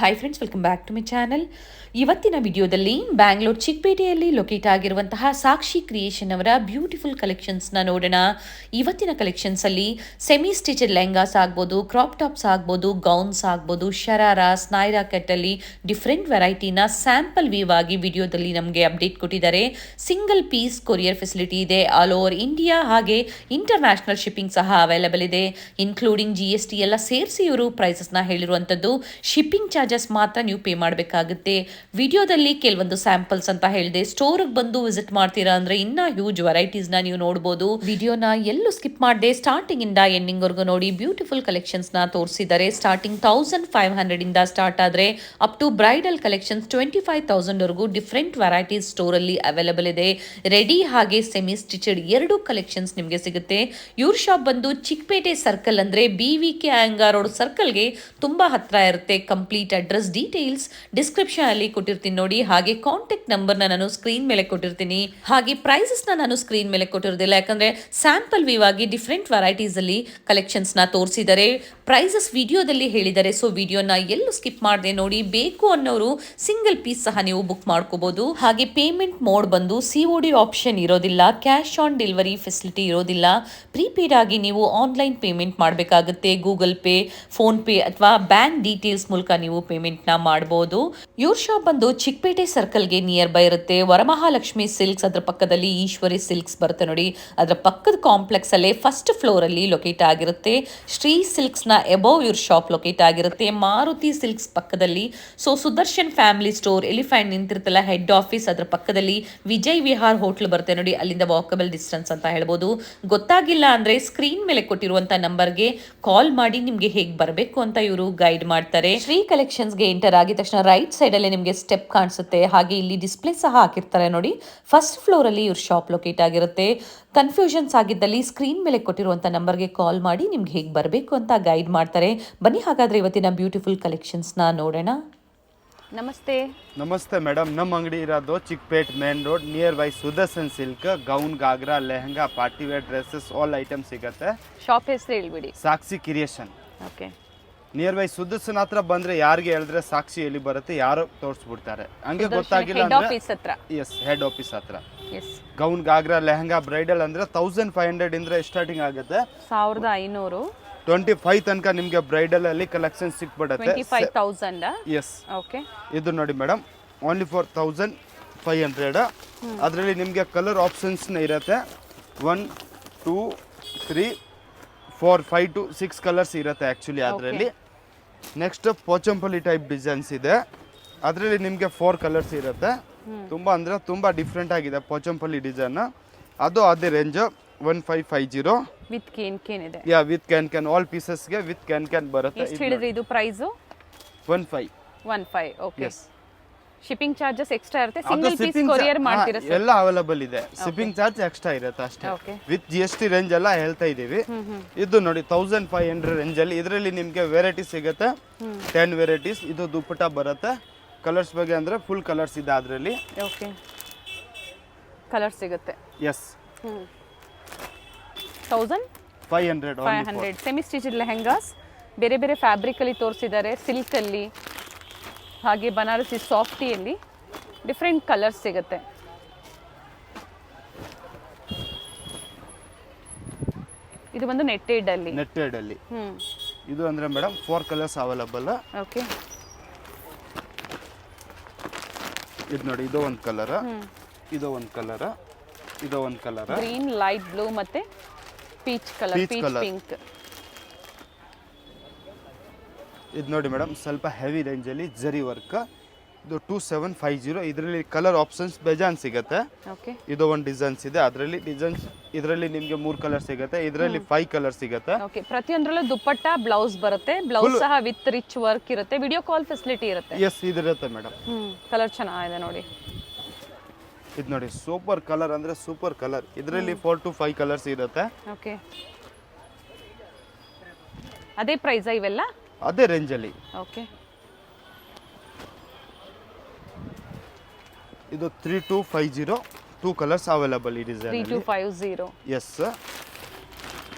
Hi friends, welcome back to my channel. ಇವತ್ತಿನ ವಿಡಿಯೋದಲ್ಲಿ Bangalore ಚಿಕ್ಕಪೇಟೆಯಲ್ಲಿ locate ಆಗಿರುವಂತಹ ಸಾಕ್ಷಿ ಕ್ರಿಯೇಷನ್ ಅವರ ಬ್ಯೂಟಿಫುಲ್ ಕಲೆಕ್ಷನ್ಸ್ನ ನೋಡೋಣ. ಇವತ್ತಿನ ಕಲೆಕ್ಷನ್ಸಲ್ಲಿ ಸೆಮಿ ಸ್ಟಿಚಡ್ ಲೆಹಂಗಾಸ್ ಆಗ್ಬೋದು, ಕ್ರಾಪ್ ಟಾಪ್ಸ್ ಆಗ್ಬೋದು, ಗೌನ್ಸ್ ಆಗ್ಬೋದು, ಶರಾರಾಸ್, ನಾಯ್ರಾ ಕಟ್ಟಲ್ಲಿ ಡಿಫ್ರೆಂಟ್ ವೆರೈಟಿನ ಸ್ಯಾಂಪಲ್ ವೀವ್ ಆಗಿ ವಿಡಿಯೋದಲ್ಲಿ ನಮಗೆ ಅಪ್ಡೇಟ್ ಕೊಟ್ಟಿದ್ದಾರೆ. ಸಿಂಗಲ್ ಪೀಸ್ ಕೊರಿಯರ್ ಫೆಸಿಲಿಟಿ ಇದೆ ಆಲ್ ಓವರ್ ಇಂಡಿಯಾ, ಹಾಗೆ ಇಂಟರ್ನ್ಯಾಷನಲ್ ಶಿಪ್ಪಿಂಗ್ ಸಹ ಅವೈಲಬಲ್ ಇದೆ. ಇನ್ಕ್ಲೂಡಿಂಗ್ GST ಎಲ್ಲ ಸೇರಿಸಿ ಇವರು ಪ್ರೈಸಸ್ನ ಹೇಳಿರುವಂಥದ್ದು. ಶಿಪ್ಪಿಂಗ್ ಚಾರ್ಜಸ್ ಮಾತ್ರ ನೀವು ಪೇ ಮಾಡಬೇಕಾಗುತ್ತೆ. ವಿಡಿಯೋದಲ್ಲಿ ಕೆಲವೊಂದು ಸ್ಯಾಂಪಲ್ಸ್ ಅಂತ ಹೇಳಿದೆ. ಸ್ಟೋರ್ಗೆ ಬಂದು ವಿಸಿಟ್ ಮಾಡ್ತೀರಾ ಅಂದ್ರೆ ಇನ್ನ ಹ್ಯೂಜ್ ವೆರೈಟೀಸ್ನ ನೀವು ನೋಡಬಹುದು. ವಿಡಿಯೋನ ಎಲ್ಲೂ ಸ್ಕಿಪ್ ಮಾಡದೆ ಸ್ಟಾರ್ಟಿಂಗ್ ಇಂದ ಎಂಡಿಂಗ್ ವರ್ಗು ನೋಡಿ. ಬ್ಯೂಟಿಫುಲ್ ಕಲೆಕ್ಷನ್ಸ್ ನ ತೋರಿಸಿದ್ದಾರೆ. ಸ್ಟಾರ್ಟಿಂಗ್ 1500 ಇಂದ ಸ್ಟಾರ್ಟ್ ಆದ್ರೆ ಅಪ್ ಟು ಬ್ರೈಡಲ್ ಕಲೆಕ್ಷನ್ಸ್ 25,000 ವರೆಗೂ ಡಿಫ್ರೆಂಟ್ ವೆರೈಟೀಸ್ ಸ್ಟೋರ್ ಅಲ್ಲಿ ಅವೈಲಬಲ್ ಇದೆ. ರೆಡಿ ಹಾಗೆ ಸೆಮಿ ಸ್ಟಿಚಡ್ ಎರಡು ಕಲೆಕ್ಷನ್ಸ್ ನಿಮಗೆ ಸಿಗುತ್ತೆ. ಇವ್ರ ಶಾಪ್ ಬಂದು ಚಿಕ್ಕಪೇಟೆ ಸರ್ಕಲ್ ಅಂದ್ರೆ BVK ಅಯ್ಯಂಗಾರ್ ರೋಡ್ ಸರ್ಕಲ್ಗೆ ತುಂಬಾ ಹತ್ರ ಇರುತ್ತೆ. ಕಂಪ್ಲೀಟ್ ಅಡ್ರೆಸ್ ಡೀಟೇಲ್ಸ್ ಡಿಸ್ಕ್ರಿಪ್ಷನ್ ಅಲ್ಲಿ ಕೊಟ್ಟಿರ್ತೀನಿ ನೋಡಿ. ಹಾಗೆ ಕಾಂಟ್ಯಾಕ್ಟ್ ನಂಬರ್ನ ನಾನು ಸ್ಕ್ರೀನ್ ಮೇಲೆ ಕೊಟ್ಟಿರ್ತೀನಿ. ಹಾಗೆ ಪ್ರೈಸಸ್ ನಾನು ಸ್ಕ್ರೀನ್ ಮೇಲೆ ಕೊಟ್ಟಿರೋದಿಲ್ಲ, ಯಾಕಂದ್ರೆ ಸ್ಯಾಂಪಲ್ ವ್ಯೂ ಆಗಿ ಡಿಫ್ರೆಂಟ್ ವೆರೈಟೀಸ್ ಅಲ್ಲಿ ಕಲೆಕ್ಷನ್ಸ್ ನ ತೋರಿಸಿದ್ದಾರೆ. ಪ್ರೈಸಸ್ ವಿಡಿಯೋದಲ್ಲಿ ಹೇಳಿದ್ದಾರೆ. ಸೊ ವಿಡಿಯೋನ ಎಲ್ಲೂ ಸ್ಕಿಪ್ ಮಾಡದೆ ನೋಡಿ. ಬೇಕು ಅನ್ನೋರು ಸಿಂಗಲ್ ಪೀಸ್ ಸಹ ನೀವು ಬುಕ್ ಮಾಡ್ಕೋಬಹುದು. ಹಾಗೆ ಪೇಮೆಂಟ್ ಮೋಡ್ ಬಂದು COD ಆಪ್ಷನ್ ಇರೋದಿಲ್ಲ, ಕ್ಯಾಶ್ ಆನ್ ಡೆಲಿವರಿ ಫೆಸಿಲಿಟಿ ಇರೋದಿಲ್ಲ. ಪ್ರೀಪೇಡ್ ಆಗಿ ನೀವು ಆನ್ಲೈನ್ ಪೇಮೆಂಟ್ ಮಾಡಬೇಕಾಗುತ್ತೆ. ಗೂಗಲ್ ಪೇ, ಫೋನ್ ಪೇ ಅಥವಾ ಬ್ಯಾಂಕ್ ಡೀಟೇಲ್ಸ್ ಮೂಲಕ ನೀವು ಪೇಮೆಂಟ್ ನ ಮಾಡಬಹುದು. ಇವ್ರ ಶಾಪ್ ಬಂದು ಚಿಕ್ಕಪೇಟೆ ಸರ್ಕಲ್ಗೆ ನಿಯರ್ ಬೈ ಇರುತ್ತೆ. ವರಮಹಾಲಕ್ಷ್ಮಿ ಸಿಲ್ಕ್ಸ್ ಅದ್ರ ಪಕ್ಕದಲ್ಲಿ ಈಶ್ವರಿ ಸಿಲ್ಕ್ಸ್ ಬರುತ್ತೆ ನೋಡಿ. ಅದರ ಪಕ್ಕದ ಕಾಂಪ್ಲೆಕ್ಸ್ ಅಲ್ಲೇ ಫಸ್ಟ್ ಫ್ಲೋರ್ ಅಲ್ಲಿ ಲೊಕೇಟ್ ಆಗಿರುತ್ತೆ. ಶ್ರೀ ಸಿಲ್ಕ್ಸ್ ನ ಅಬೌವ್ ಇವ್ರ ಶಾಪ್ ಲೊಕೇಟ್ ಆಗಿರುತ್ತೆ. ಮಾರುತಿ ಸಿಲ್ಕ್ಸ್ ಪಕ್ಕದಲ್ಲಿ. So Sudarshan family store, elephant ನಿಂತಿರುತ್ತಲ್ಲ ಹೆಡ್ ಆಫೀಸ್, ಅದ್ರ ಪಕ್ಕದಲ್ಲಿ ವಿಜಯ್ ವಿಹಾರ್ ಹೋಟ್ಲ್ ಬರುತ್ತೆ ನೋಡಿ. ಅಲ್ಲಿಂದ ವಾಕಬಲ್ ಡಿಸ್ಟೆನ್ಸ್ ಅಂತ ಹೇಳ್ಬೋದು. ಗೊತ್ತಾಗಿಲ್ಲ ಅಂದ್ರೆ ಸ್ಕ್ರೀನ್ ಮೇಲೆ ಕೊಟ್ಟಿರುವಂತ ನಂಬರ್ಗೆ ಕಾಲ್ ಮಾಡಿ ನಿಮ್ಗೆ ಹೇಗೆ ಬರಬೇಕು ಅಂತ ಇವರು ಗೈಡ್ ಮಾಡ್ತಾರೆ. ಶ್ರೀ ಕಲೆಕ್ಷನ್ಸ್ಗೆ ಎಂಟರ್ ಆಗಿದ ತಕ್ಷಣ ರೈಟ್ ಸೈಡ್ ಅಲ್ಲಿ ನಿಮಗೆ ಸ್ಟೆಪ್ ಕಾಣಿಸುತ್ತೆ. ಹಾಗೆ ಇಲ್ಲಿ ಡಿಸ್ಪ್ಲೇ ಸಹ ಹಾಕಿರ್ತಾರೆ ನೋಡಿ. ಫಸ್ಟ್ ಫ್ಲೋರ್ ಅಲ್ಲಿ ಇವ್ರ ಶಾಪ್ ಲೊಕೇಟ್ ಆಗಿರುತ್ತೆ. ಕನ್ಫ್ಯೂಷನ್ಸ್ ಆಗಿದ್ದಲ್ಲಿ ಸ್ಕ್ರೀನ್ ಮೇಲೆ ಕೊಟ್ಟಿರುವಂತ ನಂಬರ್ಗೆ ಕಾಲ್ ಮಾಡಿ ನಿಮ್ಗೆ ಹೇಗೆ ಬರಬೇಕು ಅಂತ ಗೈಡ್ ಮಾಡ್ತಾರೆ. ಬನ್ನಿ ಹಾಗಾದ್ರೆ ಇವತ್ತಿನ ಬ್ಯೂಟಿಫುಲ್ ಕಲೆಕ್ಷನ್ಸ್ ನ ನೋಡೋಣ. ನಮಸ್ತೆ ಮೇಡಮ್. ನಮ್ಮ ಅಂಗಡಿ ಇರೋದು Chickpet main road near by Sudarshan silk. Gown, ghagra, lehenga, party wear dresses all item ಸಿಗುತ್ತೆ. ಶಾಪ್ ಹೆಸರು ಹೇಳ್ಬಿಡಿ. Sakshi creation. Okay. Near by Sudarshan ಹತ್ರ ಬಂದ್ರೆ ಯಾರಿಗೆ ಹೇಳಿದ್ರೆ ಸಾಕ್ಷಿ ಎಲ್ಲಿ ಬರುತ್ತೆ ಯಾರು ತೋರಿಸ್ಬಿಡ್ತಾರೆ. ಹಂಗೆ ಗೊತ್ತಾಗಿಲ್ಲ ಹೆಡ್ ಅಂದ್ರೆ ಆಫೀಸ್ ಹತ್ರ. ಎಸ್, ಹೆಡ್ ಆಫೀಸ್ ಹತ್ರ. Yes. Gown, ghagra, lehenga, bridal ಅಂದ್ರೆ 1500 ಇಂದ ಸ್ಟಾರ್ಟಿಂಗ್ ಆಗುತ್ತೆ. 1500 25 ತನಕ ನಿಮ್ಗೆ ಬ್ರೈಡಲ್ ಅಲ್ಲಿ ಕಲೆಕ್ಷನ್ ಸಿಕ್ಬಿಡುತ್ತೆ. 25,000. ಎಸ್. ಓಕೆ. ಇದು ನೋಡಿ ಮೇಡಮ್, ಓನ್ಲಿ ಫಾರ್ 1500. ಅದರಲ್ಲಿ ನಿಮಗೆ ಕಲರ್ ಆಪ್ಷನ್ಸ್ ಇರುತ್ತೆ. 1 2 3 4 5 to 6 ಕಲರ್ಸ್ ಇರುತ್ತೆ ಆ್ಯಕ್ಚುಲಿ ಅದರಲ್ಲಿ. ನೆಕ್ಸ್ಟ್ ಪೋಚಂಪಲ್ಲಿ ಟೈಪ್ ಡಿಸೈನ್ಸ್ ಇದೆ. ಅದರಲ್ಲಿ ನಿಮಗೆ 4 ಕಲರ್ಸ್ ಇರುತ್ತೆ. ತುಂಬ ಅಂದರೆ ತುಂಬ ಡಿಫ್ರೆಂಟ್ ಆಗಿದೆ ಪೋಚಂಪಲ್ಲಿ ಡಿಸೈನ್. ಅದು ಅದೇ ರೇಂಜ್ 1550 ವಿತ್ ಕ್ಯಾನ್ ಇದೆ. ಯಾ, ವಿತ್ ಕ್ಯಾನ್ ಆಲ್ ಪೀಸಸ್ಗೆ ವಿತ್ ಕ್ಯಾನ್ ಬರುತ್ತೆ. ಎಷ್ಟು ಹೇಳಿದ್ರಿ ಇದು price? 15. Okay. Shipping charges extra ಇರುತ್ತೆ. ಸಿಂಗಲ್ ಪೀಸ್ ಕೊರಿಯರ್ ಮಾಡ್ತೀರಾ ಸರ್? ಎಲ್ಲ ಅವೈಲಬಲ್ ಇದೆ. ಶಿಪ್ಪಿಂಗ್ ಚಾರ್ಜ್ ಎಕ್ಸ್ಟ್ರಾ ಇರುತ್ತೆ ಅಷ್ಟೇ. ವಿತ್ GST ರೇಂಜ್ ಎಲ್ಲ ಹೇಳ್ತಾ ಇದೀವಿ. ಇದು ನೋಡಿ 1500 ರೇಂಜ್ ಅಲ್ಲಿ. ಇದರಲ್ಲಿ ನಿಮ್ಗೆ ವೆರೈಟೀಸ್ ಸಿಗುತ್ತೆ. 10 ವೆರೈಟೀಸ್. ಇದು ದುಪ್ಪಟ್ಟ ಬರುತ್ತೆ. ಕಲರ್ಸ್ ಬಗ್ಗೆ ಅಂದ್ರೆ ಫುಲ್ ಕಲರ್ಸ್ ಇದೆ ಅದರಲ್ಲಿ. ಓಕೆ. ಕಲರ್ ಸಿಗುತ್ತೆ. ಎಸ್. 1500 ಸೆಮಿ ಸ್ಟಿಚಡ್ ಲೆಹಂಗಾಸ್ ಬೇರೆ ಬೇರೆ ಫ್ಯಾಬ್ರಿಕ್ ಅಲ್ಲಿ ತೋರಿಸಿದ್ದಾರೆ. ಸಿಲ್ಕ್ ಅಲ್ಲಿ ಹಾಗೆ ಬನಾರಸಿ ಸಾಫ್ಟಿಯಲ್ಲಿ ಡಿಫ್ರೆಂಟ್ ಕಲರ್ಸ್ ಸಿಗುತ್ತೆ. ಇದು ಬಂದು ನೆಟ್ಟೆಡ್ ಅಲ್ಲಿ. ಇದು ಅಂದ್ರೆ ಮೇಡಮ್ 4 ಕಲರ್ಸ್ ಅವೈಲಬಲ್. ಓಕೆ. ಇದು ನೋಡಿ, ಇದು ಒಂದು ಕಲರ್, ಇದು ಒಂದು ಕಲರ್, ಇದು ಒಂದು ಕಲರ್, ಗ್ರೀನ್, ಲೈಟ್ ಬ್ಲೂ ಮತ್ತೆ ಪೀಚ್ ಕಲರ್, ಪೀಚ್ ಪಿಂಕ್. ಇದು ನೋಡಿ ಮೇಡಮ್, ಸ್ವಲ್ಪ ಹೆವಿ ರೇಂಜ್ ಅಲ್ಲಿ ಜರಿ ವರ್ಕ್. ಇದು 2750. ಇದರಲ್ಲಿ ಕಲರ್ ಆಪ್ಷನ್ಸ್ ಬೇಜಾನ್ ಸಿಗುತ್ತೆ. ಓಕೆ. ಇದು ಒಂದು ಡಿಸೈನ್ಸ್ ಇದೆ. ಅದರಲ್ಲಿ ಡಿಸೈನ್ಸ್ ಇದರಲ್ಲಿ ನಿಮಗೆ 3 ಕಲರ್ ಸಿಗುತ್ತೆ. ಇದರಲ್ಲಿ 5 ಕಲರ್ ಸಿಗುತ್ತೆ. ಓಕೆ. ಪ್ರತಿಯೊಂದರಲ್ಲೂ ದುಪ್ಪಟ್ಟ, ಬ್ಲೌಸ್ ಬರುತ್ತೆ. ಬ್ಲೌಸ್ ಸಹ ವಿತ್ ರಿಚ್ ವರ್ಕ್ ಇರುತ್ತೆ. ವಿಡಿಯೋ ಕಾಲ್ ಫೆಸಿಲಿಟಿ ಇರುತ್ತೆ. ಎಸ್, ಇದಿರುತ್ತೆ ಮೇಡಮ್. ಕಲರ್ ಚೆನ್ನಾಗಿದೆ ನೋಡಿ. ಇದು ನೋಡಿ, ಸೂಪರ್ ಕಲರ್ ಅಂದ್ರೆ ಸೂಪರ್ ಕಲರ್. ಇದರಲ್ಲಿ 4 to 5 ಕಲರ್ಸ್ ಇರುತ್ತೆ. ಓಕೆ. ಅದೇ ಪ್ರೈಸ್ ಇವೆಲ್ಲ? ಅದೇ ರೇಂಜ್ ಅಲ್ಲಿ. ಓಕೆ. ಇದು 3250. 2 ಕಲರ್ಸ್ ಅವೈಲಬಲ್ ಈ ಡಿಸೈನ್ ಅಲ್ಲಿ. 3250. ಎಸ್.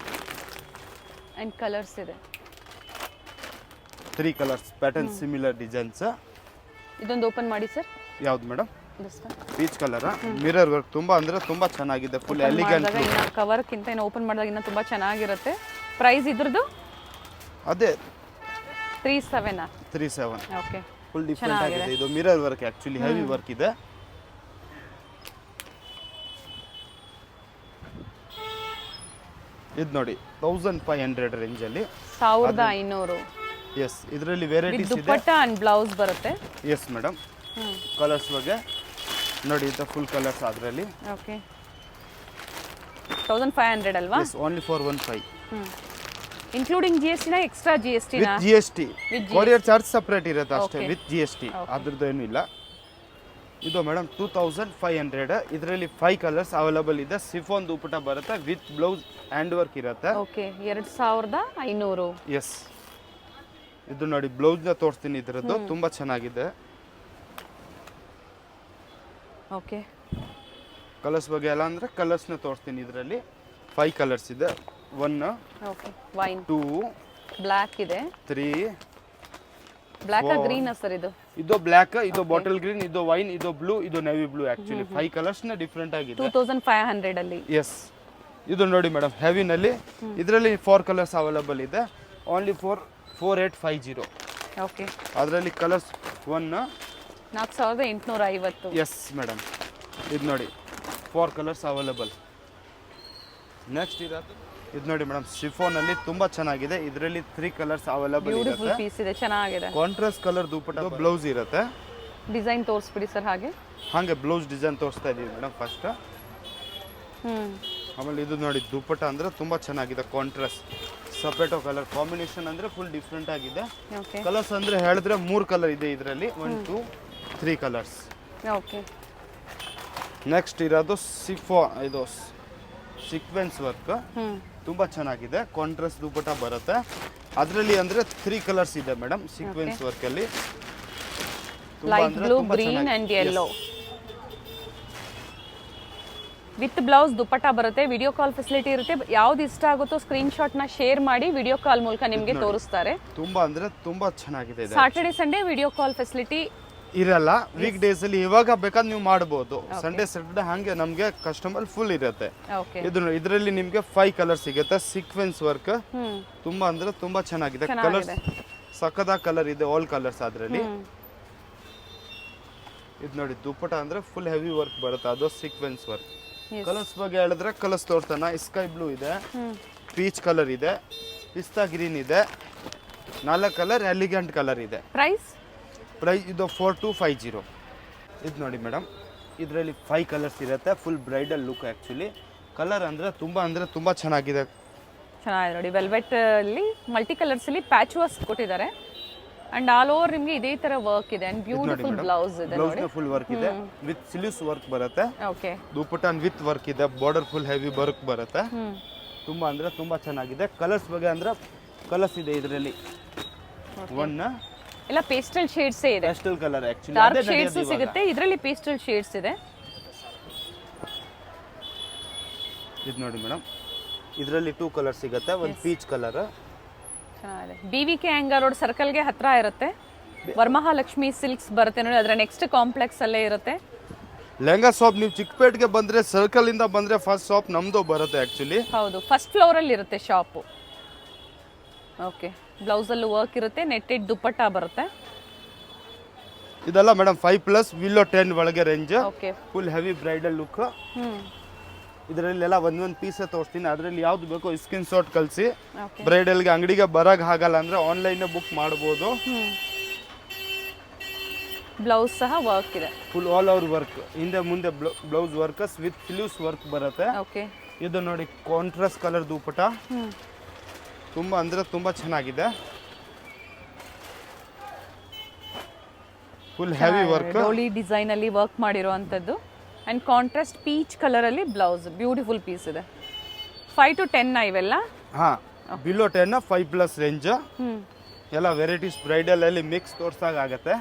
ಅಂಡ್ ಕಲರ್ಸ್ ಇದೆ. 3 ಕಲರ್ಸ್ ಪ್ಯಾಟರ್ನ್ ಸಿಮಿಲರ್ ಡಿಸೈನ್ಸ್. ಇದೊಂದು ಓಪನ್ ಮಾಡಿ ಸರ್. ಯಾವ್ದು madam? This one. Peach colour mirror work ತುಂಬಾ ಅಂದ್ರೆ ತುಂಬಾ ಚೆನ್ನಾಗಿದೆ. Full elegant. ಇನ್ನ ಕವರ್ಕ್ಕಿಂತ ಇನ್ನು ಓಪನ್ ಮಾಡಿದಾಗ ಇನ್ನ ತುಂಬಾ ಚೆನ್ನಾಗಿರುತ್ತೆ. ಪ್ರೈಸ್ ಇದ್ರದ್ದು ಅದೇ 37. 37. ಓಕೆ. ಫುಲ್ ಡಿಫರೆಂಟ್ ಆಗಿದೆ. ಇದು mirror work actually heavy work ಇದೆ. ಇದು ನೋಡಿ 1500 ರೇಂಜ್ ಅಲ್ಲಿ 1500. ಎಸ್, ಇದರಲ್ಲಿ ವೆರೈಟೀಸ್ ಇದೆ. ದುಪ್ಪಟ್ಟ ಅಂಡ್ ಬ್ಲೌಸ್ ಬರುತ್ತೆ. Yes madam. ಕಲರ್ಸ್ ಬಗ್ಗೆ ನೋಡಿ, ಇದು ಫುಲ್ ಕಲರ್ಸ್ ಅದರಲ್ಲಿ. ಓಕೆ. 1500 ಅಲ್ವಾ? Yes, only for 15. Including GST ನಾ ಎಕ್ಸ್ಟ್ರಾ GST ನಾ? With GST. Courier charge separate ಇರುತ್ತೆ ಅಷ್ಟೇ. ವಿತ್ GST ಅದ್ರದ್ದು ಏನೂ ಇಲ್ಲ. ಇದು ಮೇಡಮ್ 2500. ಇದರಲ್ಲಿ 5 ಕಲರ್ಸ್ ಅವೈಲಬಲ್ ಇದೆ. ಸಿಫೋನ್ ದುಪ್ಪಟ್ಟ ಬರುತ್ತೆ ವಿತ್ ಬ್ಲೌಸ್ ಹ್ಯಾಂಡ್ ವರ್ಕ್ ಇರುತ್ತೆ. ಓಕೆ. 2500. ಎಸ್, ಇದು ನೋಡಿ ಬ್ಲೌಸ್ನ ತೋರಿಸ್ತೀನಿ. ಇದರದ್ದು ತುಂಬಾ ಚೆನ್ನಾಗಿದೆ. ಓಕೆ. ಕಲರ್ಸ್ ಬಗ್ಗೆ ಎಲ್ಲ ಅಂದ್ರೆ ಕಲರ್ಸ್ನ ತೋರಿಸ್ತೀನಿ. ಇದರಲ್ಲಿ 5 ಕಲರ್ಸ್ ಇದೆ. 1, ಓಕೆ. ವೈನ್ 2, ಬ್ಲ್ಯಾಕ್ ಇದೆ. 3. ಬ್ಲ್ಯಾಕ್ ಗ್ರೀನ್ ಸರ್ ಇದು? ಇದು ಬ್ಲ್ಯಾಕ್, ಇದು ಬಾಟಲ್ ಗ್ರೀನ್, ಇದು ವೈನ್, ಇದು ಬ್ಲೂ, ಇದು ನೇವಿ ಬ್ಲೂ. ಆಕ್ಚುಲಿ 5 ಕಲರ್ಸ್ ನ ಡಿಫರೆಂಟ್ ಆಗಿದೆ. 2500 ಅಲ್ಲಿ. ಎಸ್, ಇದು ನೋಡಿ ಮೇಡಮ್ ಹೆವಿನಲ್ಲಿ. ಇದರಲ್ಲಿ 4 ಕಲರ್ಸ್ ಅವೈಲಬಲ್ ಇದೆ. Only for 4850. ಓಕೆ. ಅದರಲ್ಲಿ ಕಲರ್ಸ್ 1 4850. Yes madam. ಇದು ನೋಡಿ 4 ಕಲರ್ಸ್ ಅವೈಲಬಲ್. ನೆಕ್ಸ್ಟ್ ಇರೋದು ಇದು ನೋಡಿ ಮೇಡಮ್, ಶಿಫೋನ್ ಅಲ್ಲಿ ತುಂಬಾ ಚೆನ್ನಾಗಿದೆ. ಇದರಲ್ಲಿ 3 ಕಲರ್ಸ್ ಅವೈಲಬಲ್ ಬ್ಯೂಟಿಫುಲ್ ಇರುತ್ತೆ. ಪೀಸ್ ಇದೆ, ಚೆನ್ನಾಗಿದೆ. ಕಾಂಟ್ರಾಸ್ಟ್ ಕಲರ್ ದುಪ್ಪಟ್ಟ ಬ್ಲೌಸ್ ಇರುತ್ತೆ. ಡಿಸೈನ್ ತೋರಿಸ್ಬಿಡಿ ಸರ್ ಹಾಗೆ. ಹಾಗೆ ಬ್ಲೌಸ್ ಡಿಸೈನ್ ತೋರಿಸ್ತಾ ಇದೀವಿ ಮೇಡಮ್ ಫಸ್ಟ್. ಆಮೇಲೆ ಇದು ನೋಡಿ ದುಪ್ಪಟ್ಟ ಅಂದ್ರೆ ತುಂಬಾ ಚೆನ್ನಾಗಿದೆ. ಕಾಂಟ್ರಾಸ್ಟ್ ಸಪೇಟೋ ಕಲರ್ ಕಾಂಬಿನೇಷನ್ ಅಂದ್ರೆ ಫುಲ್ ಡಿಫ್ರೆಂಟ್ ಆಗಿದೆ. ಓಕೆ. ಕಲರ್ಸ್ ಅಂದ್ರೆ ಹೇಳಿದ್ರೆ 3 ಕಲರ್ ಇದೆ ಇದರಲ್ಲಿ. 1, 2, 3 ಕಲರ್ಸ್. ಓಕೆ. ನೆಕ್ಸ್ಟ್ ಇರೋದು ಇದು ಸೀಕ್ವೆನ್ಸ್ ವರ್ಕ್ ತುಂಬಾ ಚೆನ್ನಾಗಿದೆ. ಕಾಂಟ್ರಾಸ್ಟ್ ದುಪ್ಪಟ್ಟ ಬರುತ್ತೆ. ಅದರಲ್ಲಿ ಅಂದ್ರೆ 3 ಕಲರ್ಸ್ ಇದೆ ಮೇಡಮ್ ಸೀಕ್ವೆನ್ಸ್ ವರ್ಕ್ ಅಲ್ಲಿ. Light blue, green and yellow. With blouse dupatta ಬರುತ್ತೆ. ವಿಡಿಯೋ ಕಾಲ್ ಫೆಸಿಲಿಟಿ ಇರುತ್ತೆ. ಯಾವ್ದು ಇಷ್ಟ ಆಗುತ್ತೋ ಸ್ಕ್ರೀನ್ ಶಾಟ್ ನ ಶೇರ್ ಮಾಡಿ ವಿಡಿಯೋ ಕಾಲ್ ಮೂಲಕ ನಿಮಗೆ ತೋರಿಸ್ತಾರೆ. ತುಂಬಾ ಅಂದ್ರೆ ತುಂಬಾ ಚೆನ್ನಾಗಿದೆ. Saturday Sunday video call facility ಇರಲ್ಲ. ವೀಕ್ ಡೇಸ್ ಅಲ್ಲಿ ಇವಾಗ ಬೇಕಾದ್ರೆ ನೀವು ಮಾಡಬಹುದು. ಸಂಡೇ ಸ್ಯಾಟರ್ಡೆ ಹಂಗೆ ನಮ್ಗೆ ಕಸ್ಟಮರ್ ಫುಲ್ ಇರುತ್ತೆ. ಇದರಲ್ಲಿ ನಿಮ್ಗೆ 5 ಕಲರ್ ಸಿಗುತ್ತೆ. ಸೀಕ್ವೆನ್ಸ್ ವರ್ಕ್ ತುಂಬಾ ಅಂದ್ರೆ ತುಂಬಾ ಚೆನ್ನಾಗಿದೆ. ಕಲರ್ಸ್ ಸಕ್ಕದ ಕಲರ್ ಇದೆ. ಆಲ್ ಕಲರ್ಸ್ ಅದರಲ್ಲಿ. ಇದು ನೋಡಿ ದುಪ್ಪಟ್ಟ ಅಂದ್ರೆ ಫುಲ್ ಹೆವಿ ವರ್ಕ್ ಬರುತ್ತೆ. ಅದು ಸೀಕ್ವೆನ್ಸ್ ವರ್ಕ್. ಕಲರ್ಸ್ ಬಗ್ಗೆ ಹೇಳಿದ್ರೆ ಕಲರ್ಸ್ ತೋರ್ತಾನ. ಸ್ಕೈ ಬ್ಲೂ ಇದೆ, ಪೀಚ್ ಕಲರ್ ಇದೆ, ಪಿಸ್ತಾ ಗ್ರೀನ್ ಇದೆ, 4 ಕಲರ್ ಎಲಿಗೆಂಟ್ ಕಲರ್ ಇದೆ. ಪ್ರೈಸ್ ಇದು 4250. ಇದು ನೋಡಿ ಮೇಡಮ್, ಇದರಲ್ಲಿ 5 ಕಲರ್ಸ್ ಇರುತ್ತೆ. Full bridal look actually. Colour ಅಂದರೆ ತುಂಬ ಚೆನ್ನಾಗಿದೆ. ಚೆನ್ನಾಗಿದೆ ನೋಡಿ. ವೆಲ್ವೆಟ್ ಅಲ್ಲಿ ಮಲ್ಟಿ ಕಲರ್ಸ್ ಅಲ್ಲಿ ಪ್ಯಾಚ್ ವರ್ಕ್ ಕೊಟ್ಟಿದ್ದಾರೆ. ಅಂಡ್ ಆಲ್ ಓವರ್ ನಿಮಗೆ ಇದೇ ತರ ವರ್ಕ್ ಇದೆ. ಅಂಡ್ ಬ್ಯೂಟಿಫುಲ್ ಬ್ಲೌಸ್ ಇದೆ ನೋಡಿ. ಫುಲ್ ವರ್ಕ್ ಇದೆ ವಿತ್ ಸ್ಲೀವ್ಸ್ ವರ್ಕ್ ಬರುತ್ತೆ. ಓಕೆ. ದುಪ್ಪಟ್ಟ ವಿತ್ ವರ್ಕ್ ಇದೆ. ಬಾರ್ಡರ್ ಫುಲ್ ಹೆವಿ ವರ್ಕ್ ಬರುತ್ತೆ. ತುಂಬ ಚೆನ್ನಾಗಿದೆ. ಕಲರ್ಸ್ ಬಗ್ಗೆ ಅಂದ್ರೆ ಕಲರ್ಸ್ ಇದೆ ಇದರಲ್ಲಿ. 1 ಎಲ್ಲ ಪೇಸ್ಟಲ್ ಶೇಡ್ಸ್ ಇದೆ. Pastel colour actually dark shades ಸಿಗುತ್ತೆ. ಇದರಲ್ಲಿ ಪೇಸ್ಟಲ್ ಶೇಡ್ಸ್ ಇದೆ. ಇದು ನೋಡಿ ಮೇಡಮ್, ಇದರಲ್ಲಿ 2 ಕಲರ್ ಸಿಗುತ್ತೆ. ಒಂದು ಪೀಚ್ ಕಲರ್. ಚೆನ್ನಾಗಿದೆ. BVK ಹ್ಯಾಂಗರ್ ರೋಡ್ ಸರ್ಕಲ್ಗೆ ಹತ್ರ ಇರುತ್ತೆ. ವರಮಹಾಲಕ್ಷ್ಮಿ ಸಿಲ್ಕ್ಸ್ ಬರುತ್ತೆ ನೋಡಿ. ಅದರ ನೆಕ್ಸ್ಟ್ ಕಾಂಪ್ಲೆಕ್ಸ್ ಅಲ್ಲೇ ಇರುತ್ತೆ. ಲೆಹಂಗಾ ಶಾಪ್ ನೀವು ಚಿಕ್ಕಪೇಟೆಗೆ ಬಂದ್ರೆ ಸರ್ಕಲ್ ಇಂದ ಬಂದ್ರೆ ಫಸ್ಟ್ ಶಾಪ್ ನಮ್ದು ಬರುತ್ತೆ ಆಕ್ಚುಲಿ. ಹೌದು, ಫಸ್ಟ್ ಫ್ಲೋರ್ ಅಲ್ಲಿ ಇರುತ್ತೆ ಶಾಪ್. ಓಕೆ. ಬ್ಲೌಸ್ ಅಲ್ಲಿ ವರ್ಕ್ ಇರುತ್ತೆ. ನೆಟ್ಟೆಡ್ ದುಪ್ಪಟ್ಟ ಬರುತ್ತೆ. ಇದೆಲ್ಲ ಮೇಡಮ್ 5+ ವಿಲ್ಲೋ 10 ಒಳಗೆ range. Okay. Full heavy bridal look. ಇದರಲ್ಲಿ ಎಲ್ಲ ಒಂದೊಂದು ಪೀಸ್ ತೋರಿಸ್ತೀನಿ. ಅದರಲ್ಲಿ ಯಾವ್ದು ಬೇಕೋ ಸ್ಕ್ರೀನ್ ಶಾಟ್ ಕಳಿಸಿ. ಬ್ರೈಡಲ್ಗೆ ಅಂಗಡಿಗೆ ಬರಕ್ ಆಗಲ್ಲ ಅಂದ್ರೆ ಆನ್ಲೈನ್ ಬುಕ್ ಮಾಡಬಹುದು. ಬ್ಲೌಸ್ ಸಹ ವರ್ಕ್ ಇದೆ. Full all over work. ಹಿಂದೆ ಮುಂದೆ blouse works with sleeves work ಬರುತ್ತೆ. ಓಕೆ. ಇದು ನೋಡಿ ಕಾಂಟ್ರಾಸ್ಟ್ ಕಲರ್ ದುಪ್ಪಟ್ಟ. ತುಂಬಾ ಚೆನ್ನಾಗಿದೆ. Full heavy work. Doli design ಅಲ್ಲಿ ವರ್ಕ್ ಮಾಡಿರುವಂತದ್ದು. ಅಂಡ್ ಕಾಂಟ್ರಾಸ್ಟ್ ಪೀಚ್ ಕಲರ್ ಅಲ್ಲಿ ಬ್ಲೌಸ್. ಬ್ಯೂಟಿಫುಲ್ ಪೀಸ್ ಇದೆ. 5 to 10 ಇವೆಲ್ಲ. Below 10 5+ range. ಎಲ್ಲ ವೆರೈಟೀಸ್ ಬ್ರೈಡಲ್ ಅಲ್ಲಿ ಮಿಕ್ಸ್ ತೋರ್ಸಾಗ ಆಗತ್ತೆ.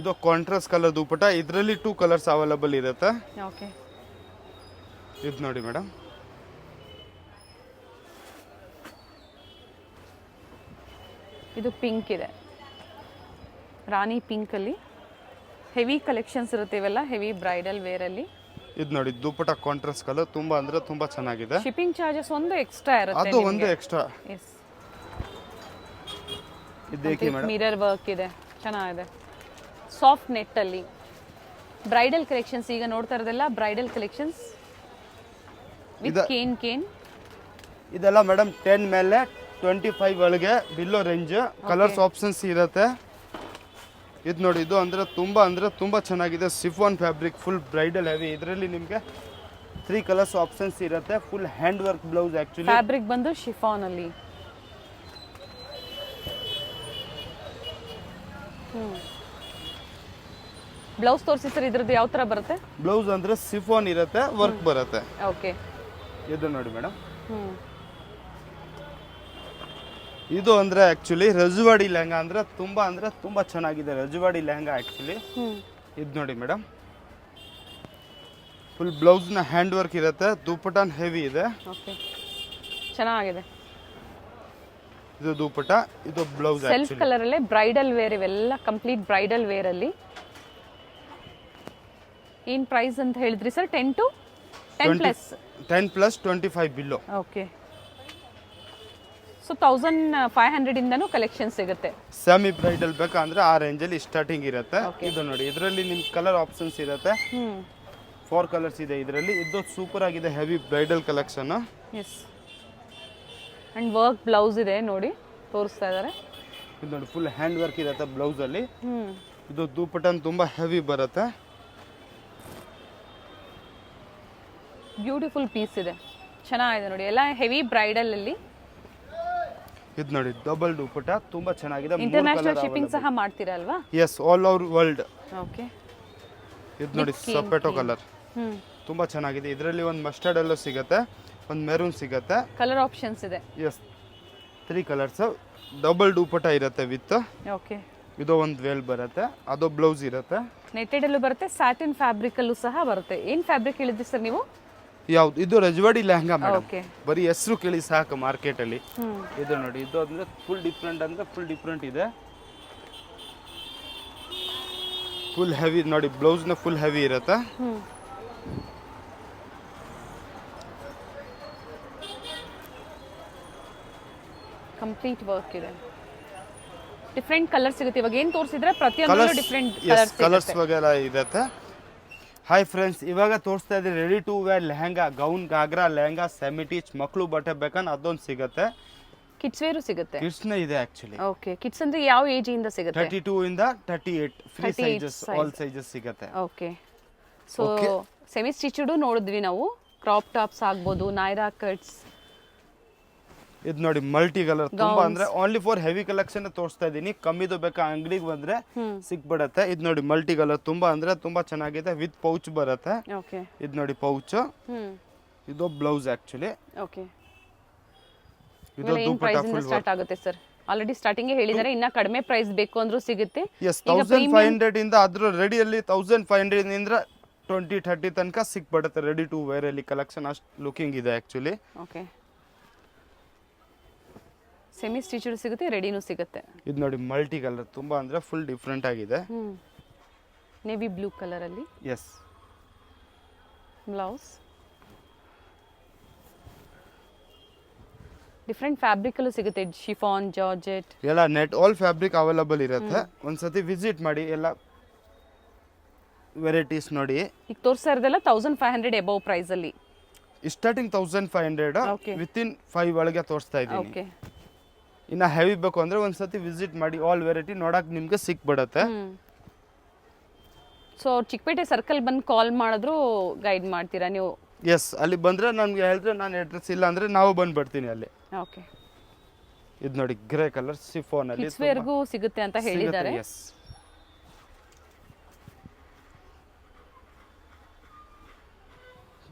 ಇದು ಕಾಂಟ್ರಾಸ್ಟ್ ಕಲರ್ ದುಪ್ಪಟ್ಟ. ಇದರಲ್ಲಿ 2 ಕಲರ್ಸ್ ಅವೈಲಬಲ್ ಇರುತ್ತೆ. ಓಕೆ. ಇದು ನೋಡಿ ಮೇಡಮ್, ಇದು ಪಿಂಕ್ ಇದೆ, ರಾಣಿ ಪಿಂಕಲ್ಲಿ ಹೆವಿ ಕಲೆಕ್ಷನ್ಸ್ ಇರುತ್ತೆ ಇವೆಲ್ಲ, ಹೆವಿ ಬ್ರೈಡಲ್ ವೇರಲ್ಲಿ. ಇದು ನೋಡಿ ದುಪ್ಪಟ ಕಾಂಟ್ರಾಸ್ಟ್ ಕಲರ್, ತುಂಬಾ ಅಂದ್ರೆ ತುಂಬಾ ಚೆನ್ನಾಗಿದೆ. ಶಿಪ್ಪಿಂಗ್ ಚಾರ್ಜಸ್ ಒಂದು ಎಕ್ಸ್ಟ್ರಾ ಇರುತ್ತೆ, ಅದು ಒಂದು ಎಕ್ಸ್ಟ್ರಾ. ಎಸ್, ಇದೇಕಿ ಮೇಡಮ್, ಮಿರರ್ ವರ್ಕ್ ಇದೆ, ಚೆನ್ನಾಗಿದೆ. ಸಾಫ್ಟ್ ನೆಟ್ಟಲ್ಲಿ ಬ್ರೈಡಲ್ ಕಲೆಕ್ಷನ್ಸ್, ಈಗ ನೋಡ್ತಾ ಇರೋದೆಲ್ಲ ಬ್ರೈಡಲ್ ಕಲೆಕ್ಷನ್ಸ್ ವಿತ್ ಕೇನ್. ಇದೆಲ್ಲ ಮೇಡಮ್ 10 ಮೇಲೆ 25 ಒಳಗೆ ಬಿಲ್ಲೋ ರೇಂಜ್, ಕಲರ್ಸ್ ಆಪ್ಷನ್ಸ್ ಇರುತ್ತೆ. ಇದು ನೋಡಿ, ಇದು ಅಂದ್ರೆ ತುಂಬಾ ಚೆನ್ನಾಗಿದೆ. Chiffon fabric, full bridal heavy. ಇದರಲ್ಲಿ ನಿಮಗೆ 3 ಕಲರ್ಸ್ ಆಪ್ಷನ್ಸ್ ಇರುತ್ತೆ. Full hand work blouse actually. Fabric ಬಂದು ಶಿಫಾನ್ ಅಲ್ಲಿ. ಬ್ಲೌಸ್ ತೋರಿಸಿ ಸರ್, ಇದ್ರದ್ದು ಯಾವ ತರ ಬರುತ್ತೆ? ಬ್ಲೌಸ್ ಅಂದ್ರೆ ಸಿಫಾನ್ ಇರುತ್ತೆ, ವರ್ಕ್ ಬರುತ್ತೆ. ಓಕೆ, ಇದು ನೋಡಿ ಮೇಡಮ್, ಇದು ಅಂದ್ರೆ ಆಕ್ಚುಲಿ ರಜವಾಡಿ ಲೆಹಂಗಾ ಅಂದ್ರೆ ತುಂಬಾ ಚೆನ್ನಾಗಿದೆ. ರಜವಾಡಿ ಲೆಹಂಗಾ ಆಕ್ಚುಲಿ. ಇದು ನೋಡಿ ಮೇಡಮ್, ಫುಲ್ ಬ್ಲೌಸ್ ನ ಹ್ಯಾಂಡ್ ವರ್ಕ್ ಇರುತ್ತೆ, ದುಪ್ಪಟನ್ ಹೆವಿ ಇದೆ. ಓಕೆ, ಚೆನ್ನಾಗಿದೆ. ಇದು ದುಪ್ಪಟ, ಇದು ಬ್ಲೌಸ್. ಸೆಲ್ಫ್ ಕಲರ್ ಅಲ್ಲೇ ಬ್ರೈಡಲ್ ವೇರ್, ಇವೆಲ್ಲ ಕಂಪ್ಲೀಟ್ ಬ್ರೈಡಲ್ ವೇರ್ ಅಲ್ಲಿ. ಏನ್ ಪ್ರೈಸ್ ಅಂತ ಹೇಳಿದ್ರಿ sir? 10 to 10 plus 25 below. Okay, so 1500 ಇಂದನೂ ಕಲೆಕ್ಷನ್ ಸಿಗುತ್ತೆ. ಸೆಮಿ ಬ್ರೈಡಲ್ ಬೇಕಂದ್ರೆ ಆ ರೇಂಜ್ ಅಲ್ಲಿ ಸ್ಟಾರ್ಟಿಂಗ್ ಇರುತ್ತೆ. ಇದು ನೋಡಿ, ಇದರಲ್ಲಿ ನಿಮ್ ಕಲರ್ ಆಪ್ಷನ್ಸ್ ಇರುತ್ತೆ. 4 ಕಲರ್ಸ್ ಇದೆ ಇದರಲ್ಲಿ. ಇದು ಸೂಪರ್ ಆಗಿದೆ, heavy bridal collection. Yes, and work blouse ಇದೆ ನೋಡಿ, ತೋರಿಸ್ತಾ ಇದ್ದಾರೆ. ಇದು ನೋಡಿ, ಫುಲ್ ಹ್ಯಾಂಡ್ ವರ್ಕ್ ಇರುತ್ತೆ ಬ್ಲೌಸ್ ಅಲ್ಲಿ. ಇದು ದುಪ್ಪಟನ್ ತುಂಬಾ ಹೆವಿ ಬರುತ್ತೆ. ಬ್ಯೂಟಿಫುಲ್ ಪೀಸ್ ಇದೆ, ಚೆನ್ನಾಗಿದೆ ನೋಡಿ, ಎಲ್ಲ ಹೆವಿ ಬ್ರೈಡಲ್ ಅಲ್ಲಿ. ಇದು ನೋಡಿ, ಡಬಲ್ ದುಪ್ಪಟ, ತುಂಬಾ ಚೆನ್ನಾಗಿದೆ. ಇಂಟರ್ನ್ಯಾಷನಲ್ ಶಿಪ್ಪಿಂಗ್ ಸಹ ಮಾಡ್ತೀರಾ ಅಲ್ವಾ? Yes, all over world. Okay, ಇದು ನೋಡಿ ಸಪೇಟೋ ಕಲರ್, ತುಂಬಾ ಚೆನ್ನಾಗಿದೆ. ಇದರಲ್ಲಿ ಒಂದು ಮಸ್ಟರ್ಡ್ ಎಲ್ಲೋ ಸಿಗುತ್ತೆ, ಒಂದು ಮೆರೂನ್ ಸಿಗುತ್ತೆ. ಕಲರ್ ಆಪ್ಷನ್ಸ್ ಇದೆ. Yes, 3 colours. ಡಬಲ್ ದುಪ್ಪಟ ಇರುತ್ತೆ ವಿತ್. ಓಕೆ, ಇದು ಒಂದು ವೇಲ್ ಬರುತ್ತೆ, ಅದು ಬ್ಲೌಸ್ ಇರುತ್ತೆ. ನೆಟೆಡ್ ಅಲ್ಲೂ ಬರುತ್ತೆ, ಸ್ಯಾಟಿನ್ ಫ್ಯಾಬ್ರಿಕ್ ಅಲ್ಲೂ ಸಹ ಬರುತ್ತೆ. ಏನ್ ಫ್ಯಾಬ್ರಿಕ್ ಹೇಳಿದ್ರಿ ಸರ್ ನೀವು? ಯಾವ್ದು? ಇದು ರಜವಾಡಿ ಲೆಹಂಗಾ ಮೇಡಮ್. ಓಕೆ, ಬರೀ ಹೆಸರು ಕೇಳಿ ಸಾಕು ಮಾರ್ಕೆಟ್ ಅಲ್ಲಿ. ಇದು ನೋಡಿ, ಇದು ಅಂದ್ರೆ ಫುಲ್ ಡಿಫ್ರೆಂಟ್ ಇದೆ. ಫುಲ್ ಹೆವಿ ನೋಡಿ, ಬ್ಲೌಸ್ ನ ಫುಲ್ ಹೆವಿ ಇರುತ್ತೆ. ಕಂಪ್ಲೀಟ್ ವರ್ಕ್ ಇದೆ, ಡಿಫ್ರೆಂಟ್ ಕಲರ್ ಸಿಗುತ್ತೆ. ಇವಾಗ ಏನ್ ತೋರಿಸಿದ್ರೆ ಪ್ರತಿಯೊಂದು ಡಿಫ್ರೆಂಟ್ ಕಲರ್ಸ್ ವಗೇರಾ ಇರುತ್ತೆ. ಹಾಯ್ ಫ್ರೆಂಡ್ಸ್, ಇವಾಗ ತೋರಿಸ್ತಾ ಇದ್ದೀವಿ ready to wear lehenga, gown, ghagra, lehenga, semi stitch, ಮಕ್ಕಳು ಬಟ್ಟೆ ಬೇಕಂದ್ರೆ ಅದೊಂದು ಸಿಗುತ್ತೆ. ಕಿಡ್ಸ್ ವೇರು ಸಿಗುತ್ತೆ. ಕಿಡ್ಸ್ ನೇ ಇದೆ ಆಕ್ಚುಲಿ. ಓಕೆ, ಕಿಡ್ಸ್ ಅಂದ್ರೆ ಯಾವ ಏಜ್ ಇಂದ ಸಿಗುತ್ತೆ? 32 ಇಂದ 38 ಫ್ರೀ ಸೈಜಸ್, ಆಲ್ ಸೈಜಸ್ ಸಿಗುತ್ತೆ. ಓಕೆ, ಸೊ ಸೆಮಿ ಸ್ಟಿಚ್ಡ್ ನೋಡಿದ್ವಿ ನಾವು, ಕ್ರಾಪ್ ಟಾಪ್ಸ್ ಆಗ್ಬೋದು, ನೈರಾ ಕಟ್ಸ್. ಇದು ನೋಡಿ, ಮಲ್ಟಿ ಕಲರ್, ತುಂಬಾ ಅಂದ್ರೆ ಓನ್ಲಿ ಫಾರ್ ಹೆವಿ ಕಲೆಕ್ಷನ್ ತೋರಿಸ್ತಾ ಇದೀನಿ. ಕಮ್ಮಿದು ಬೇಕಾ ಅಂಗಡಿಗೆ ಬಂದ್ರೆ ಸಿಕ್ಬಿಡತ್ತೆ. ಇದು ನೋಡಿ, ಮಲ್ಟಿ ಕಲರ್, ತುಂಬಾ ಚೆನ್ನಾಗಿದೆ, ವಿತ್ ಪೌಚ್ ಬರುತ್ತೆ. ಓಕೆ, ಇದು ನೋಡಿ ಪೌಚ್. ಇದು ಬ್ಲೌಸ್ ಆಕ್ಚುಲಿ. ಓಕೆ, ಇದು ದುಪ್ಪಟ್ಟ ಫುಲ್ ಸ್ಟಾರ್ಟ್ ಆಗುತ್ತೆ ಸರ್. ಆಲ್ರೆಡಿ ಸ್ಟಾರ್ಟಿಂಗ್ ಹೇಳಿದ್ದಾರೆ, ಇನ್ನ ಕಡಿಮೆ ಪ್ರೈಸ್ ಬೇಕು ಅಂದ್ರೂ ಸಿಗುತ್ತೆ. ಎಸ್, 1500 ಇಂದ ಅದ್ರ ರೆಡಿಯಲ್ಲಿ 1500 ಇಂದ 20-30 ತನಕ ಸಿಕ್ಬಿಡುತ್ತೆ. ರೆಡಿ ಟು ವೇರ್ ಅಲ್ಲಿ ಕಲೆಕ್ಷನ್ ಅಷ್ಟು ಲುಕಿಂಗ್ ಇದೆ ಆಕ್ಚುಲಿ. ಓಕೆ, ಸೆಮಿ ಸ್ಟಿಚ್ಡ್ ಸಿಗುತ್ತೆ, ರೆಡಿನೂ ಸಿಗುತ್ತೆ. ಇದು ನೋಡಿ, ಮಲ್ಟಿ ಕಲರ್, ತುಂಬಾ ಅಂದ್ರೆ ಫುಲ್ ಡಿಫ್ರೆಂಟ್ ಆಗಿದೆ. ನೇವಿ ಬ್ಲೂ ಕಲರ್ ಅಲ್ಲಿ. ಎಸ್, ಬ್ಲೌಸ್ ಡಿಫ್ರೆಂಟ್ ಫ್ಯಾಬ್ರಿಕ್ ಅಲ್ಲೂ ಸಿಗುತ್ತೆ, ಶಿಫಾನ್, ಜಾರ್ಜೆಟ್, ಎಲ್ಲ ನೆಟ್ ಆಲ್ ಫ್ಯಾಬ್ರಿಕ್ ಅವೈಲಬಲ್ ಇರುತ್ತೆ. ಒಂದ್ಸತಿ ವಿಸಿಟ್ ಮಾಡಿ, ಎಲ್ಲ ವೆರೈಟೀಸ್ ನೋಡಿ. ಈಗ ತೋರಿಸ್ತಾ ಇರೋದೆಲ್ಲ 1500 ಎಬವ್ ಪ್ರೈಸ್ ಅಲ್ಲಿ. ಸ್ಟಾರ್ಟಿಂಗ್ 1500, ವಿತಿನ್ 5 ಒಳಗೆ ತೋರಿಸ್ತಾ ಇದ್ದೀನಿ. ಓಕೆ, ಇನ್ನ ಹೆವಿ ಬೇಕು ಅಂದ್ರೆ ಒಂದ್ಸತಿ ವಿಸಿಟ್ ಮಾಡಿ, ಆಲ್ ವೆರೈಟಿ ನೋಡಕ್ ನಿಮ್ಗೆ ಸಿಕ್ಬಿಡತ್ತೆ. ಸೊ ಚಿಕ್ಕಪೇಟೆ ಸರ್ಕಲ್ ಬಂದು ಕಾಲ್ ಮಾಡಿದ್ರು ಗೈಡ್ ಮಾಡ್ತೀರಾ ನೀವು? ಎಸ್, ಅಲ್ಲಿ ಬಂದ್ರೆ ನನ್ಗೆ ಹೇಳಿದ್ರೆ ನಾನು ಅಡ್ರೆಸ್, ಇಲ್ಲ ಅಂದ್ರೆ ನಾವು ಬಂದು ಬರ್ತೀನಿ ಅಲ್ಲಿ. ಓಕೆ, ಇದು ನೋಡಿ, ಗ್ರೇ ಕಲರ್ ಸಿಫಾನ್ ಅಲ್ಲಿ ಕಿಡ್ಸ್ ವೇರ್ಗೂ ಸಿಗುತ್ತೆ ಅಂತ ಹೇಳಿದ್ದಾರೆ. ಎಸ್,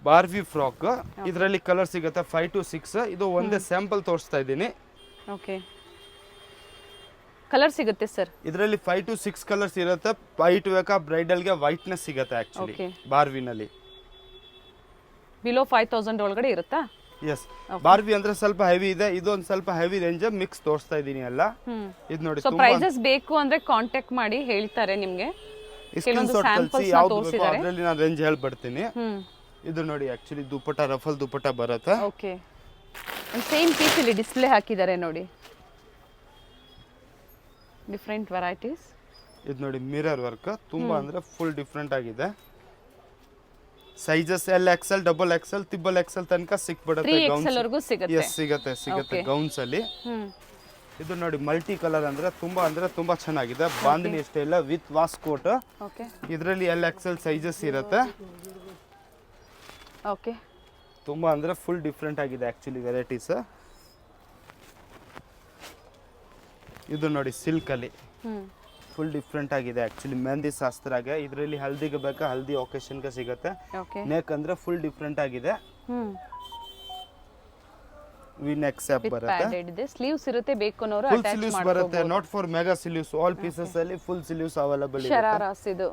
ಬಾರ್ಬಿ ಫ್ರಾಕ್, ಇದರಲ್ಲಿ ಕಲರ್ ಸಿಗುತ್ತೆ 5 to 6. ಇದು ಒಂದೇ ಸ್ಯಾಂಪಲ್ ತೋರಿಸ್ತಾ ಇದ್ದೀನಿ. ಓಕೆ, ಕಲರ್ ಸಿಗುತ್ತೆ ಸರ್. ಇದರಲ್ಲಿ 5 to 6 ಕಲರ್ಸ್ ಇರುತ್ತೆ. ವೈಟ್ ಬೇಕಾ ಬ್ರೈಡಲ್ಗೆ ವೈಟ್ನೆಸ್ ಸಿಗುತ್ತೆ ಆಕ್ಚುಲಿ ಬಾರ್ವಿನಲ್ಲಿ. ಬಿಲೋ 5000 ಒಳಗಡೆ ಇರುತ್ತಾ? ಎಸ್ ಬಾರ್ಬಿ ಅಂದ್ರೆ ಸ್ವಲ್ಪ ಹೆವಿ ಇದೆ, ಇದು ಒಂದು ಸ್ವಲ್ಪ ಹೆವಿ ರೇಂಜ್ ಮಿಕ್ಸ್ ತೋರಿಸ್ತಾ ಇದೀನಿ ಎಲ್ಲ. ಇದು ನೋಡಿ ಸೊ ಪ್ರೈಸಸ್ ಬೇಕು ಅಂದ್ರೆ ಕಾಂಟ್ಯಾಕ್ಟ್ ಮಾಡಿ ಹೇಳ್ತಾರೆ ನಿಮ್ಗೆ. ಸ್ಕ್ರೀನ್ ಶಾಟ್ ಕಳಿಸಿ ಯಾವ್ದು ಬೇಕೋ ಅದರಲ್ಲಿ ನಾನು ರೇಂಜ್ ಹೇಳ್ಬಿಡ್ತೀನಿ. ಇದು ನೋಡಿ ಆಕ್ಚುಲಿ ದುಪಟ್ಟ ರಫಲ್ ದುಪಟ್ಟ ಬರುತ್ತೆ. ಓಕೆ, ಸೇಮ್ ಪೀಸ್ ಇಲ್ಲಿ ಡಿಸ್ಪ್ಲೇ ಹಾಕಿದ್ದಾರೆ ನೋಡಿ, ಡಿಫ್ರೆಂಟ್ ವೆರೈಟೀಸ್. ಇದು ನೋಡಿ ಮಿರರ್ ವರ್ಕ್ ತುಂಬಾ ಅಂದ್ರೆ ಫುಲ್ ಡಿಫ್ರೆಂಟ್ ಆಗಿದೆ. Sizes L Excel, double XL, triple Excel ತನಕ ಸಿಕ್ಬಿಡುತ್ತೆ. 3XL ವರೆಗೂ ಸಿಗುತ್ತೆ. ಎಸ್ ಸಿಗುತ್ತೆ ಗೌನ್ಸ್ ಅಲ್ಲಿ. ಇದು ನೋಡಿ ಮಲ್ಟಿ ಕಲರ್ ಅಂದ್ರೆ ತುಂಬಾ ಚೆನ್ನಾಗಿದೆ. Bandhani style with waistcoat. Okay, ಇದರಲ್ಲಿ ಎಲ್ ಎಕ್ಸೆಲ್ ಸೈಜಸ್ ಇರುತ್ತೆ. ಓಕೆ, ತುಂಬಾ ಅಂದ್ರೆ ಫುಲ್ ಡಿಫ್ರೆಂಟ್ ಆಗಿದೆ ಆಕ್ಚುಲಿ ವೆರೈಟೀಸ್. ಇದು ನೋಡಿ ಸಿಲ್ಕ್ ಅಲ್ಲಿ ಫುಲ್ ಡಿಫ್ರೆಂಟ್ ಆಗಿದೆ ಆಕ್ಚುಲಿ ಮೆಹಂದಿ ಶಾಸ್ತ್ರಾಗೆ. ಇದರಲ್ಲಿ ಹಲ್ದಿಗೆ ಬೇಕಾ ಹಲ್ದಿ ಒಕೇಶನ್ಗೆ ಸಿಗುತ್ತೆ. ಓಕೆ, ನೆಕ್ ಅಂದ್ರೆ ಫುಲ್ ಡಿಫ್ರೆಂಟ್ ಆಗಿದೆ. ವಿ ನೆಕ್ ಸ್ಯಾಪ್ ಬರುತ್ತೆ. ಪ್ಯಾಡೆಡ್ ಇದೆ, ಸ್ಲೀವ್ಸ್ ಇರುತ್ತೆ, ಬೇಕು ಅನ್ನೋರು ಫುಲ್ ಅಟ್ಯಾಚ್ ಸ್ಲೀವ್ಸ್ ಬರುತ್ತೆ. Not for mega sleeves, all pieces ಅಲ್ಲಿ ಫುಲ್ ಸ್ಲೀವ್ಸ್ ಅವೈಲೇಬಲ್ ಇದೆ. ಶರಾರಾಸ್ ಇದು.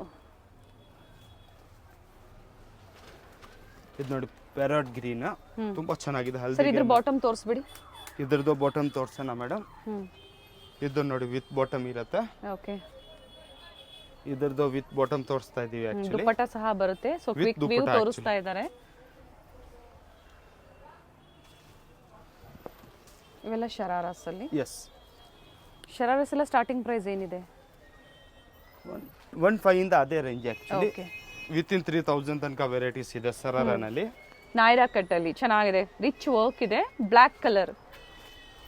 ಇದು ನೋಡಿ ಪ್ಯಾರಟ್ ಗ್ರೀನ್ ತುಂಬಾ ಚೆನ್ನಾಗಿದೆ. ಸರ್ ಹಲ್ದಿ ಇದ್ರ ಬಾಟಮ್ ತೋರಿಸ್ಬಿಡಿ. ಇದ್ರದ್ದು ಬಾಟಮ್ ತೋರ್ಸೋಣ ಮೇಡಮ್. ಇದು ನೋಡಿ ವಿತ್ ಬಾಟಮ್ ಇರುತ್ತೆ. ಓಕೆ, ಇದ್ರದ್ದು ವಿತ್ ಬಾಟಮ್ ತೋರಿಸ್ತಾ ಇದೀವಿ ಆಕ್ಚುಲಿ. ದುಪಟ್ಟ ಸಹ ಬರುತ್ತೆ. ಸೊ ಕ್ವಿಕ್ ವ್ಯೂ ತೋರಿಸ್ತಾ ಇದ್ದಾರೆ. ಇವೆಲ್ಲ ಶರಾರಾಸ್ ಅಲ್ಲಿ. ಎಸ್, ಶರಾರಾಸ್ ಎಲ್ಲ ಸ್ಟಾರ್ಟಿಂಗ್ ಪ್ರೈಸ್ ಏನಿದೆ? 1.5 ಇಂದ ಅದೇ range actually. Okay, with in 3000 ತನಕ ವೆರೈಟೀಸ್ ಇದೆ ಸರಾರನಲ್ಲಿ. ನಾಯ್ರಾ ಕಟ್ ಅಲ್ಲಿ ಚೆನ್ನಾಗಿದೆ, ರಿಚ್ ವರ್ಕ್ ಇದೆ, ಬ್ಲ್ಯಾಕ್ ಕಲರ್.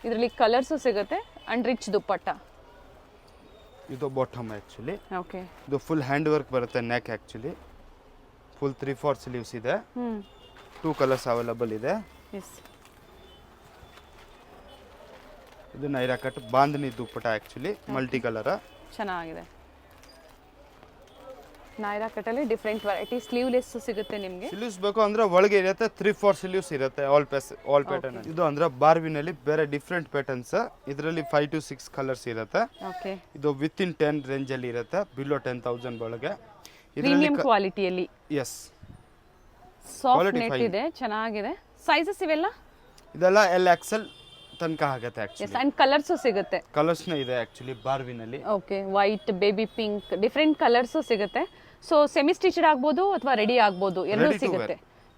ಇದರಲ್ಲಿ ಕಲರ್ಸ್ ಸಿಗುತ್ತೆ ಅಂಡ್ ರಿಚ್ ದುಪ್ಪಟ್ಟ. ಇದು ಬಾಟಮ್ ಆಕ್ಚುಲಿ. ಓಕೆ, ಇದು ಫುಲ್ ಹ್ಯಾಂಡ್ ವರ್ಕ್ ಬರುತ್ತೆ. ನೆಕ್ ಆಕ್ಚುಲಿ ಫುಲ್ 3/4 ಸ್ಲೀವ್ಸ್ ಇದೆ. 2 ಕಲರ್ಸ್ ಅವೈಲೇಬಲ್ ಇದೆ. ಎಸ್, ಇದು ನೈರಾ ಕಟ್ ಬಾಂಧನಿ ದುಪ್ಪಟ್ಟ ಆಕ್ಚುಲಿ ಮಲ್ಟಿ ಕಲರ್ ಚೆನ್ನಾಗಿದೆ. ನಾಯ್ರಾ ಕಟ್ ಅಲ್ಲಿ ಡಿಫ್ರೆಂಟ್ ವೆರೈಟಿ ಸ್ಲೀವ್ಲೆಸ್ ಸಿಗುತ್ತೆ ನಿಮಗೆ. ಸ್ಲೀವ್ಸ್ ಬೇಕು ಅಂದ್ರೆ ಒಳಗೆ ಇರುತ್ತೆ 3/4 ಸ್ಲೀವ್ಸ್ ಇರುತ್ತೆ. All pattern. ಇದು ಅಂದ್ರೆ ಬಾರ್ಬಿನಲ್ಲಿ ಬೇರೆ ಡಿಫ್ರೆಂಟ್ ಪ್ಯಾಟರ್ನ್ಸ್. ಇದರಲ್ಲಿ 5 to 6 ಕಲರ್ಸ್ ಇರುತ್ತೆ. ಓಕೆ, ಇದು ವಿತ್ ಇನ್ 10 ರೇಂಜ್ ಅಲ್ಲಿ ಇರುತ್ತೆ, ಬಿಲೋ 10,000 ಒಳಗೆ. ಪ್ರೀಮಿಯಂ ಕ್ವಾಲಿಟಿಯಲ್ಲಿ. ಎಸ್, ಸಾಫ್ಟ್ ನೆಟ್ ಇದೆ, ಚೆನ್ನಾಗಿದೆ. ಸೈಜಸ್ ಇವೆಲ್ಲ ಇದೆಲ್ಲ ಎಲ್ ಎಕ್ಸೆಲ್ ತನಕ ಆಗುತ್ತೆ ಆಕ್ಚುಲಿ. ಅಂಡ್ ಕಲರ್ಸ್ ಸಿಗುತ್ತೆ. ಕಲರ್ಸ್ನ ಇದೆ ಆಕ್ಚುಲಿ ಬಾರ್ಬಿನಲ್ಲಿ. Okay, white, baby pink, different colours ಸಿಗುತ್ತೆ. ಸೊ ಸೆಮಿ ಸ್ಟಿಚ್ಡ್ ಆಗ್ಬೋದು ಅಥವಾ ರೆಡಿ ಆಗ್ಬೋದು, ಎರಡೂ ಸಿಗುತ್ತೆ.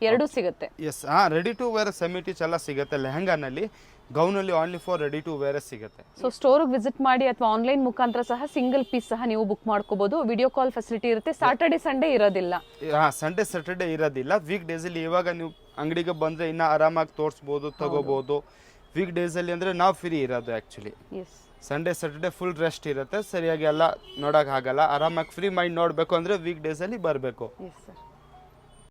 ಎರಡೂ ಸಿಗುತ್ತೆ. Yes, ready to wear semi stitch ಎಲ್ಲ ಸಿಗುತ್ತೆ. ಲೆಹಂಗಾನಲ್ಲಿ, ಗೌನಲ್ಲಿ only for ready to wear ಸಿಗುತ್ತೆ. ಸೊ ಸ್ಟೋರ್ಗೆ ವಿಸಿಟ್ ಮಾಡಿ ಅಥವಾ ಆನ್ಲೈನ್ ಮುಖಾಂತರ ಸಹ ಸಿಂಗಲ್ ಪೀಸ್ ಸಹ ನೀವು ಬುಕ್ ಮಾಡ್ಕೋಬಹುದು. ವಿಡಿಯೋ ಕಾಲ್ ಫೆಸಿಲಿಟಿ ಇರುತ್ತೆ. ಸಾಟರ್ಡೆ ಸಂಡೇ ಇರೋದಿಲ್ಲ. ಸಂಡೇ ಸ್ಯಾಟರ್ಡೆ ಇರೋದಿಲ್ಲ. ವೀಕ್ ಡೇಸ್ ಅಲ್ಲಿ ಇವಾಗ ನೀವು ಅಂಗಡಿಗೆ ಬಂದ್ರೆ ಇನ್ನ ಆರಾಮಾಗಿ ತೋರಿಸ್ಬೋದು, ತಗೋಬಹುದು. ವೀಕ್ ಡೇಸ್ ಅಲ್ಲಿ ಅಂದ್ರೆ ನಾವು ಫ್ರೀ ಇರೋದು actually. Yes, Sunday Saturday full rest ಇರುತ್ತೆ, ಸರಿಯಾಗಿ ಎಲ್ಲ ನೋಡಕ್ ಆಗಲ್ಲ. ಆರಾಮಾಗಿ ಫ್ರೀ ಮೈಂಡ್ ನೋಡ್ಬೇಕು ಅಂದ್ರೆ ವೀಕ್ ಡೇಸ್ ಅಲ್ಲಿ ಬರಬೇಕು. Yes sir.